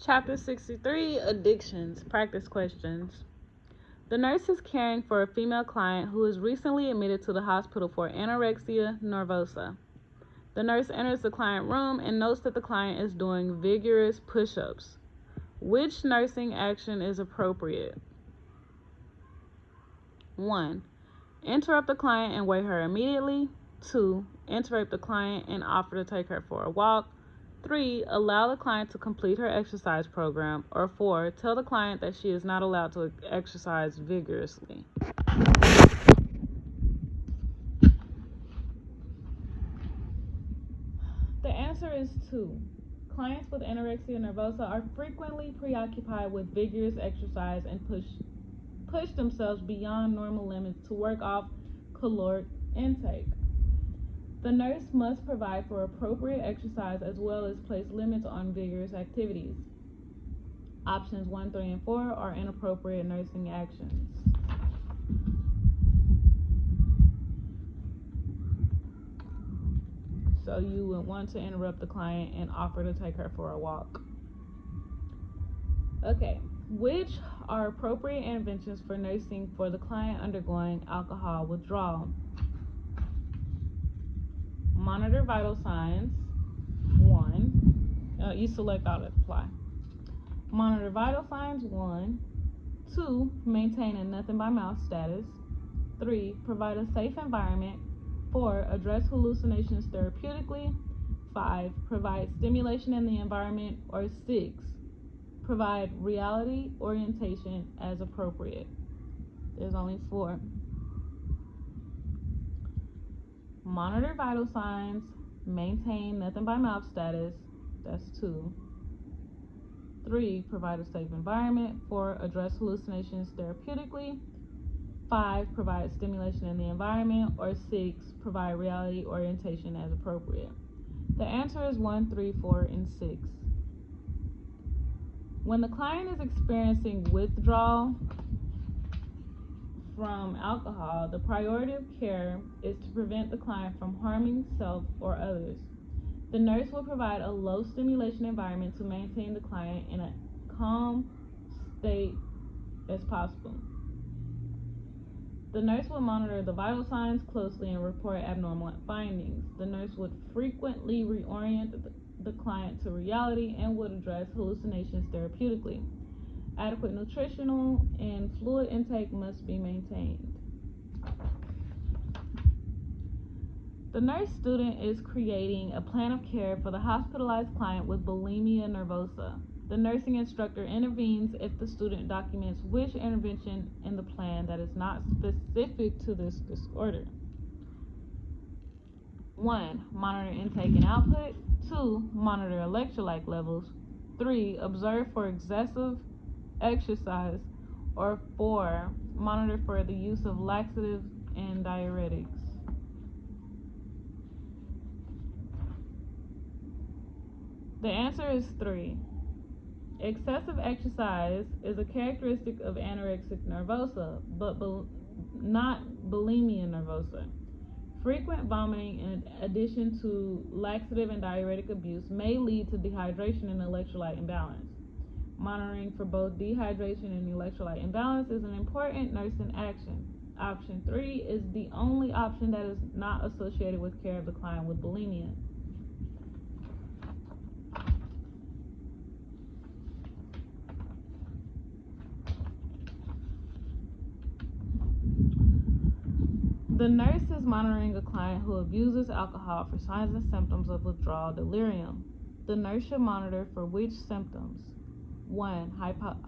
Chapter 63, Addictions, Practice Questions. The nurse is caring for a female client who is recently admitted to the hospital for anorexia nervosa. The nurse enters the client room and notes that the client is doing vigorous push-ups. Which nursing action is appropriate? 1. Interrupt the client and weigh her immediately. 2. Interrupt the client and offer to take her for a walk. 3. Allow the client to complete her exercise program. Or 4. Tell the client that she is not allowed to exercise vigorously. The answer is 2. Clients with anorexia nervosa are frequently preoccupied with vigorous exercise and push themselves beyond normal limits to work off caloric intake. The nurse must provide for appropriate exercise as well as place limits on vigorous activities. Options 1, 3, and 4 are inappropriate nursing actions. So you would want to interrupt the client and offer to take her for a walk. Okay, which are appropriate interventions for nursing for the client undergoing alcohol withdrawal? Monitor vital signs. 1. You select all that apply. Monitor vital signs. 1. 2. Maintain a nothing by mouth status. 3. Provide a safe environment. 4. Address hallucinations therapeutically. 5. Provide stimulation in the environment. Or 6. Provide reality orientation as appropriate. There's only 4. Monitor vital signs. Maintain nothing by mouth status. That's 2. 3. Provide a safe environment. 4. Address hallucinations therapeutically. 5. Provide stimulation in the environment. Or 6. Provide reality orientation as appropriate. The answer is 1, 3, 4, and 6. When the client is experiencing withdrawal from alcohol, the priority of care is to prevent the client from harming self or others. The nurse will provide a low stimulation environment to maintain the client in a calm state as possible. The nurse will monitor the vital signs closely and report abnormal findings. The nurse would frequently reorient the client to reality and would address hallucinations therapeutically. Adequate nutritional and fluid intake must be maintained. The nurse student is creating a plan of care for the hospitalized client with bulimia nervosa. The nursing instructor intervenes if the student documents which intervention in the plan that is not specific to this disorder. 1. Monitor intake and output. 2. Monitor electrolyte levels. 3. Observe for excessive exercise. Or 4. Monitor for the use of laxatives and diuretics. The answer is 3. Excessive exercise is a characteristic of anorexia nervosa, but not bulimia nervosa. Frequent vomiting in addition to laxative and diuretic abuse may lead to dehydration and electrolyte imbalance. Monitoring for both dehydration and electrolyte imbalance is an important nursing action. Option 3 is the only option that is not associated with care of the client with bulimia. The nurse is monitoring a client who abuses alcohol for signs and symptoms of withdrawal delirium. The nurse should monitor for which symptoms? 1.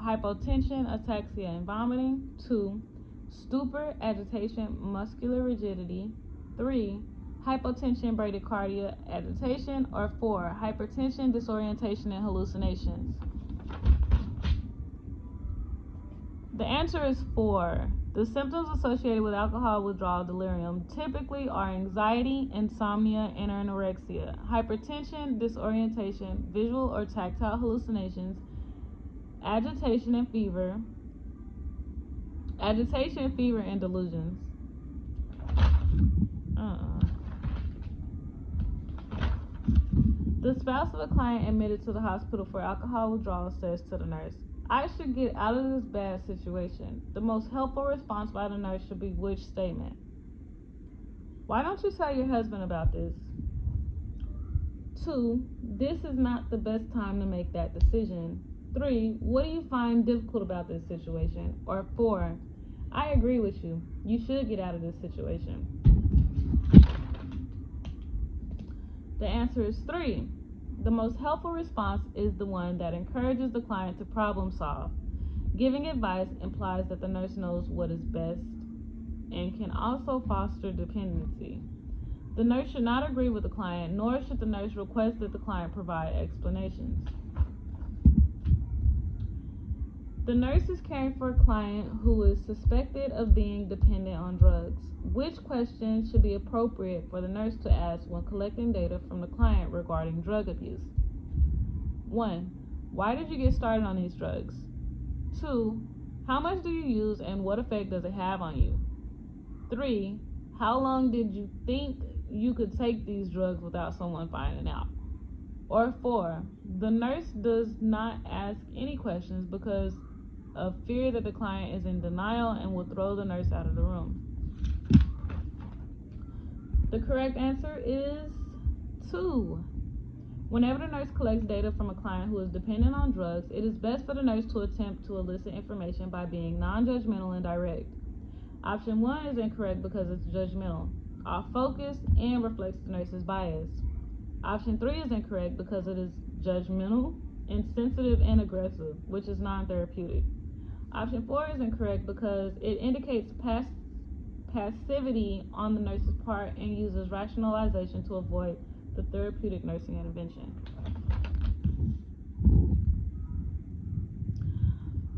Hypotension, ataxia, and vomiting. 2. Stupor, agitation, muscular rigidity. 3. Hypotension, bradycardia, agitation. Or 4. Hypertension, disorientation, and hallucinations. The answer is 4. The symptoms associated with alcohol withdrawal delirium typically are anxiety, insomnia, and anorexia, hypertension, disorientation, visual or tactile hallucinations, agitation and fever, and delusions. The The spouse of a client admitted to the hospital for alcohol withdrawal says to the nurse, "I should get out of this bad situation." The most helpful response by the nurse should be which statement? Why don't you tell your husband about this? 2, this is not the best time to make that decision. 3, what do you find difficult about this situation? Or 4, I agree with you. You should get out of this situation. The answer is 3. The most helpful response is the one that encourages the client to problem solve. Giving advice implies that the nurse knows what is best and can also foster dependency. The nurse should not agree with the client, nor should the nurse request that the client provide explanations. The nurse is caring for a client who is suspected of being dependent on drugs. Which question should be appropriate for the nurse to ask when collecting data from the client regarding drug abuse? 1. Why did you get started on these drugs? 2. How much do you use and what effect does it have on you? 3. How long did you think you could take these drugs without someone finding out? Or 4. The nurse does not ask any questions because of fear that the client is in denial and will throw the nurse out of the room. The correct answer is 2. Whenever the nurse collects data from a client who is dependent on drugs, it is best for the nurse to attempt to elicit information by being non-judgmental and direct. Option 1 is incorrect because it's judgmental, off-focus, and reflects the nurse's bias. Option 3 is incorrect because it is judgmental, insensitive, and aggressive, which is non-therapeutic. Option 4 is incorrect because it indicates passivity on the nurse's part and uses rationalization to avoid the therapeutic nursing intervention.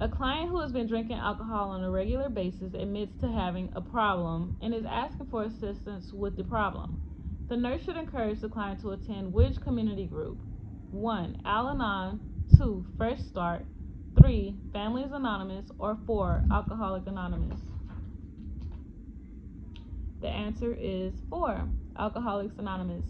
A client who has been drinking alcohol on a regular basis admits to having a problem and is asking for assistance with the problem. The nurse should encourage the client to attend which community group? 1. Al-Anon, 2. Fresh Start, 3. Families Anonymous, or 4. Alcoholics Anonymous. The answer is 4. Alcoholics Anonymous.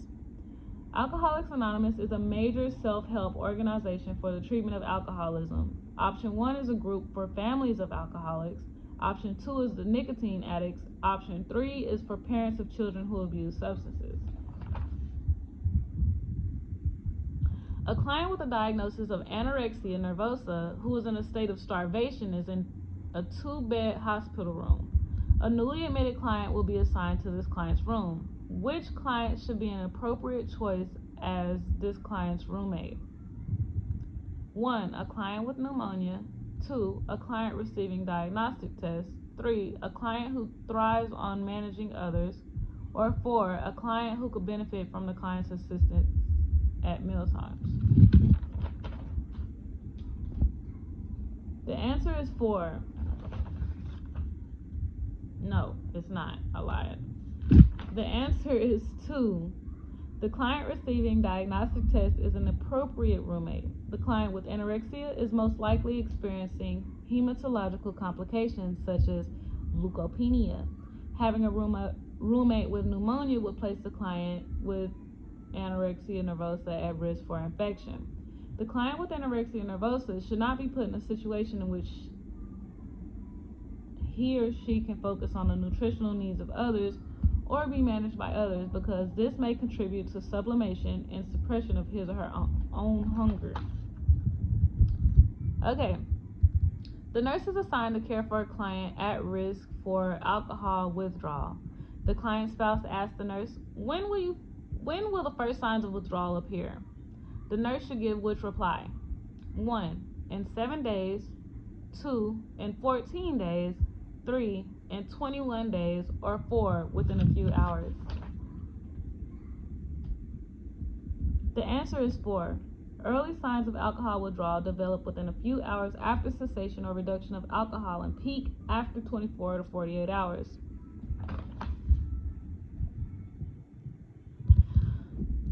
Alcoholics Anonymous is a major self-help organization for the treatment of alcoholism. Option 1 is a group for families of alcoholics. Option 2 is the nicotine addicts. Option 3 is for parents of children who abuse substances. A client with a diagnosis of anorexia nervosa who is in a state of starvation is in a 2-bed hospital room. A newly admitted client will be assigned to this client's room. Which client should be an appropriate choice as this client's roommate? 1. A client with pneumonia. 2. A client receiving diagnostic tests. 3. A client who thrives on managing others. Or 4. A client who could benefit from the client's assistance at mealtimes. The answer is 4. No, it's not. I lied. The answer is 2. The client receiving diagnostic tests is an appropriate roommate. The client with anorexia is most likely experiencing hematological complications such as leukopenia. Having a roommate with pneumonia would place the client with anorexia nervosa at risk for infection. The client with anorexia nervosa should not be put in a situation in which he or she can focus on the nutritional needs of others or be managed by others, because this may contribute to sublimation and suppression of his or her own hunger. Okay. The nurse is assigned to care for a client at risk for alcohol withdrawal. The client's spouse asks the nurse, when will the first signs of withdrawal appear? The nurse should give which reply? 1. In 7 days. 2. In 14 days. 3. In 21 days. Or 4. Within a few hours. The answer is 4. Early signs of alcohol withdrawal develop within a few hours after cessation or reduction of alcohol and peak after 24 to 48 hours.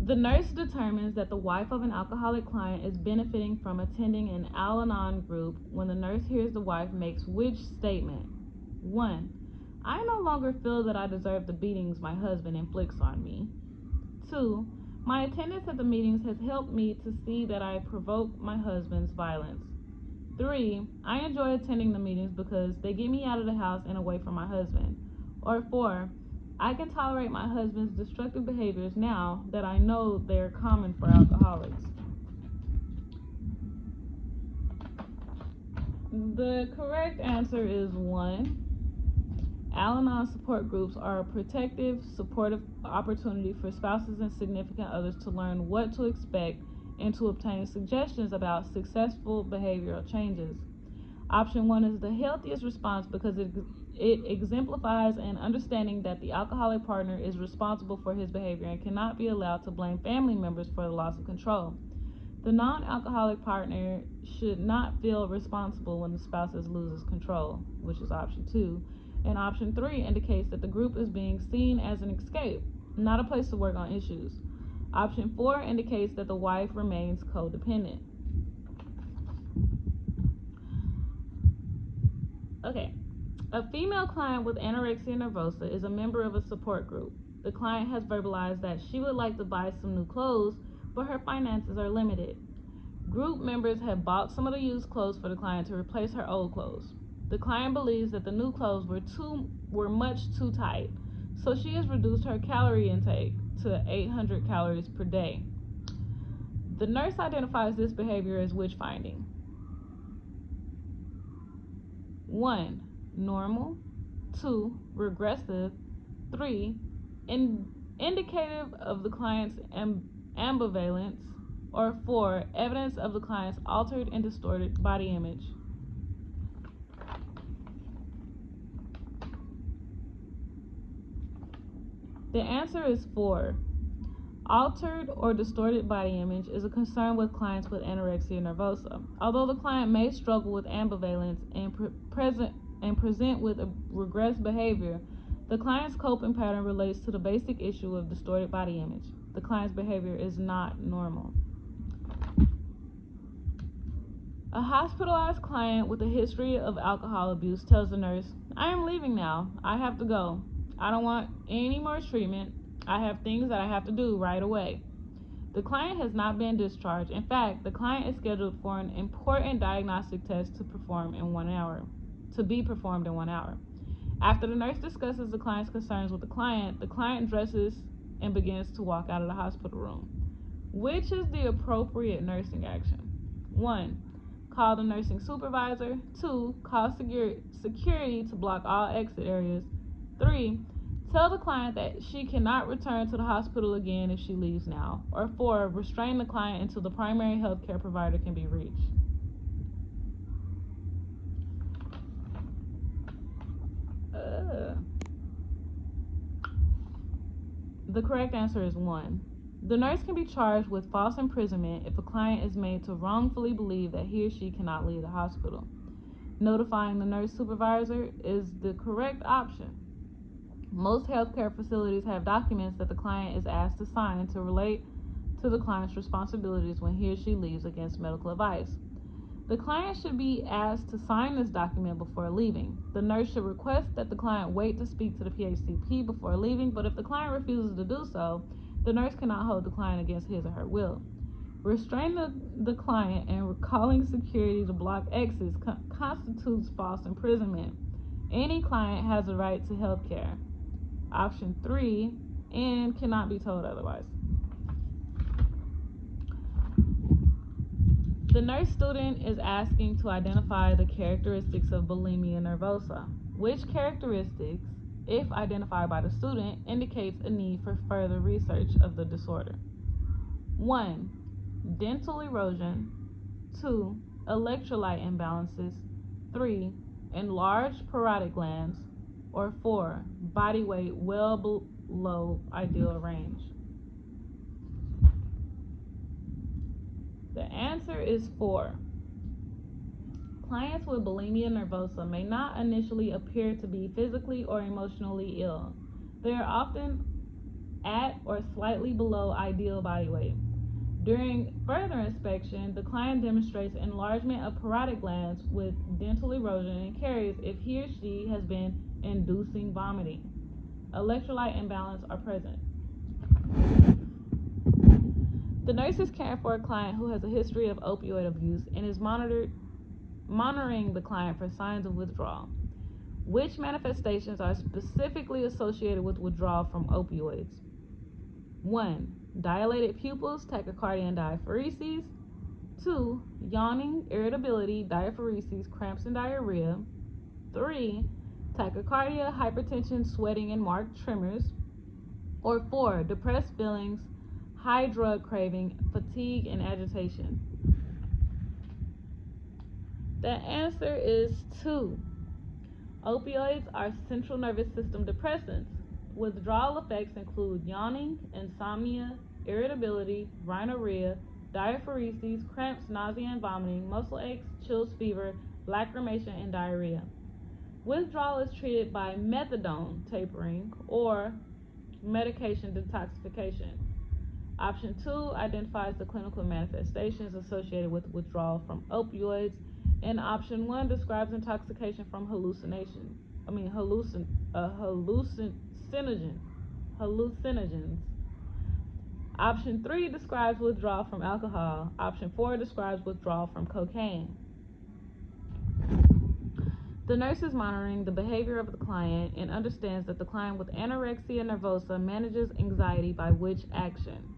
The nurse determines that the wife of an alcoholic client is benefiting from attending an Al-Anon group when the nurse hears the wife makes which statement? 1. I no longer feel that I deserve the beatings my husband inflicts on me. 2. My attendance at the meetings has helped me to see that I provoke my husband's violence. 3. I enjoy attending the meetings because they get me out of the house and away from my husband. Or 4. I can tolerate my husband's destructive behaviors now that I know they're common for alcoholics. The correct answer is 1. Al-Anon support groups are a protective, supportive opportunity for spouses and significant others to learn what to expect and to obtain suggestions about successful behavioral changes. Option 1 is the healthiest response because it exemplifies an understanding that the alcoholic partner is responsible for his behavior and cannot be allowed to blame family members for the loss of control. The non-alcoholic partner should not feel responsible when the spouse loses control, which is option 2. And option 3 indicates that the group is being seen as an escape, not a place to work on issues. Option 4 indicates that the wife remains codependent. Okay. A female client with anorexia nervosa is a member of a support group. The client has verbalized that she would like to buy some new clothes, but her finances are limited. Group members have bought some of the used clothes for the client to replace her old clothes. The client believes that the new clothes were much too tight, so she has reduced her calorie intake to 800 calories per day. The nurse identifies this behavior as which finding? 1. Normal. 2. Regressive. 3. Indicative of the client's ambivalence. Or 4. Evidence of the client's altered and distorted body image. The answer is 4. Altered or distorted body image is a concern with clients with anorexia nervosa. Although the client may struggle with ambivalence and present with a regressed behavior, the client's coping pattern relates to the basic issue of distorted body image. The client's behavior is not normal. A hospitalized client with a history of alcohol abuse tells the nurse, "I am leaving now. I have to go. I don't want any more treatment. I have things that I have to do right away." The client has not been discharged. In fact, the client is scheduled for an important diagnostic test to be performed in 1 hour. After the nurse discusses the client's concerns with the client dresses and begins to walk out of the hospital room. Which is the appropriate nursing action? 1. Call the nursing supervisor. 2. Call security to block all exit areas. 3. Tell the client that she cannot return to the hospital again if she leaves now. Or 4. Restrain the client until the primary health care provider can be reached. The correct answer is 1. The nurse can be charged with false imprisonment if a client is made to wrongfully believe that he or she cannot leave the hospital. Notifying the nurse supervisor is the correct option. Most healthcare facilities have documents that the client is asked to sign to relate to the client's responsibilities when he or she leaves against medical advice. The client should be asked to sign this document before leaving. The nurse should request that the client wait to speak to the PHCP before leaving, but if the client refuses to do so, the nurse cannot hold the client against his or her will. Restraining the client and calling security to block exits constitutes false imprisonment. Any client has a right to health care. Option 3, and cannot be told otherwise. The nurse student is asking to identify the characteristics of bulimia nervosa. Which characteristics, if identified by the student, indicates a need for further research of the disorder? 1. Dental erosion. 2. Electrolyte imbalances. 3. Enlarged parotid glands. Or 4. Body weight well below ideal range. The answer is 4. Clients with bulimia nervosa may not initially appear to be physically or emotionally ill. They are often at or slightly below ideal body weight. During further inspection, the client demonstrates enlargement of parotid glands with dental erosion and carries if he or she has been inducing vomiting. Electrolyte imbalance are present. The nurse is caring for a client who has a history of opioid abuse and is monitoring the client for signs of withdrawal. Which manifestations are specifically associated with withdrawal from opioids? 1. Dilated pupils, tachycardia, and diaphoresis. 2. Yawning, irritability, diaphoresis, cramps, and diarrhea. 3. Tachycardia, hypertension, sweating, and marked tremors. Or 4. Depressed feelings, high drug craving, fatigue, and agitation. The answer is 2. Opioids are central nervous system depressants. Withdrawal effects include yawning, insomnia, irritability, rhinorrhea, diaphoresis, cramps, nausea and vomiting, muscle aches, chills, fever, lacrimation, and diarrhea. Withdrawal is treated by methadone tapering or medication detoxification. Option 2 identifies the clinical manifestations associated with withdrawal from opioids, and option 1 describes intoxication from hallucinogens. Option 3 describes withdrawal from alcohol. Option 4 describes withdrawal from cocaine. The nurse is monitoring the behavior of the client and understands that the client with anorexia nervosa manages anxiety by which action?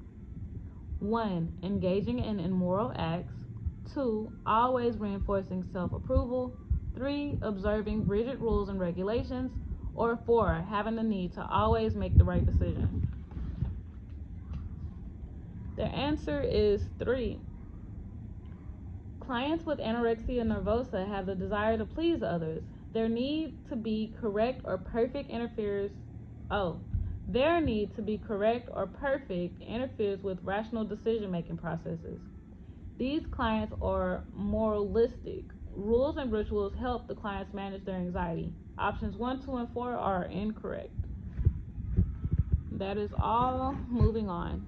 1. Engaging in immoral acts. 2. Always reinforcing self-approval. 3. Observing rigid rules and regulations. Or 4. Having the need to always make the right decision. The answer is 3. Clients with anorexia nervosa have the desire to please others. Their need to be correct or perfect interferes with rational decision-making processes. These clients are moralistic. Rules and rituals help the clients manage their anxiety. Options 1, 2, and 4 are incorrect. That is all. Moving on.